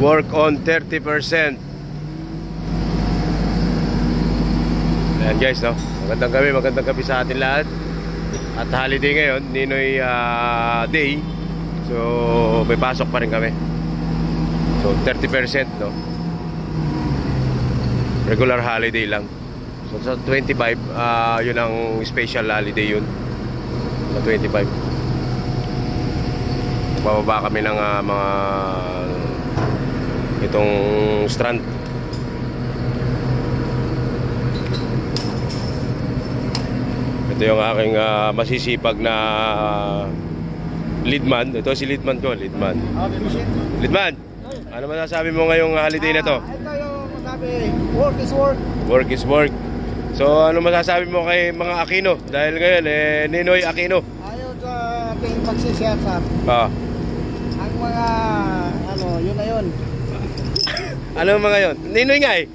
Work on 30%. Ayan guys, no? Magandang gabi sa atin lahat. At holiday ngayon, Ninoy Day. So may pasok pa rin kami. So 30%, no? Regular holiday lang. So sa 25, yun ang special holiday yun. Sa 25 bababa kami ng mga itong strand. Ito yung aking masisipag na leadman. Ito si leadman ko, leadman. Leadman, ano masasabi mo ngayong holiday na to? Ito yung masabi, work is work. Work is work. So ano masasabi mo kay mga Aquino? Dahil ngayon Ninoy Aquino. Ayaw sa ating pagsisiyasat. Ang mga yun na yun. Ano mga yun? Ninoy nga eh.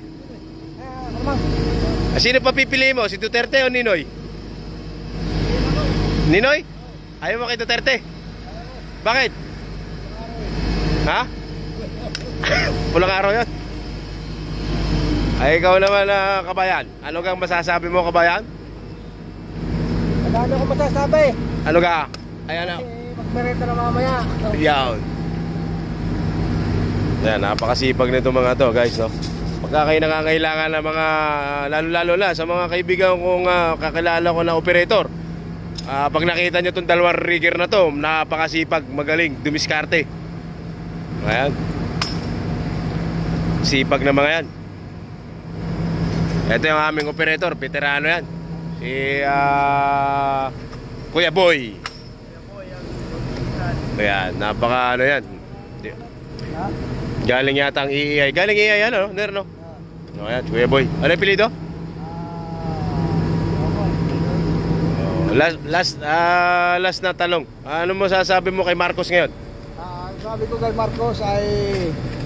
Sino pa pipili mo? Si Duterte o Ninoy? Ninoy? Ayaw mo kay Duterte? Bakit? Ha? Pulang araw yun? Ay ikaw naman kabayan. Ano kang masasabi mo kabayan? Ano ko masasabi? Ano ka? Ayan na. Magmerenda na mamaya. Yan. Yan, napakasipag nito mga to guys, no? Pagka kayo nangangailangan ng mga lalo na sa mga kaibigan kong kakilala ko na operator, pag nakita nyo itong dalawang rigger na to, napakasipag, magaling, dumiskarte. Ayan. Sipag na mga yan. Ito yung aming operator, veterano yan. Si Kuya Boy. Ayan, napaka yan. Galing yata ang EEI. Galing EEI yan, no? Nerno? Ayan, Kuya Boy. Ano yung pilido? Last na tanong. Ano mo sasabi mo kay Marcos ngayon? Sabi ko kay Marcos ay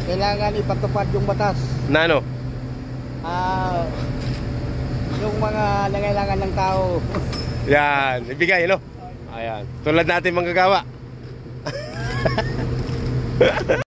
kailangan ipatupad yung batas. Na ano? Yung mga nangailangan ng tao. Yan, ibigay, no? Ayan, tulad natin manggagawa.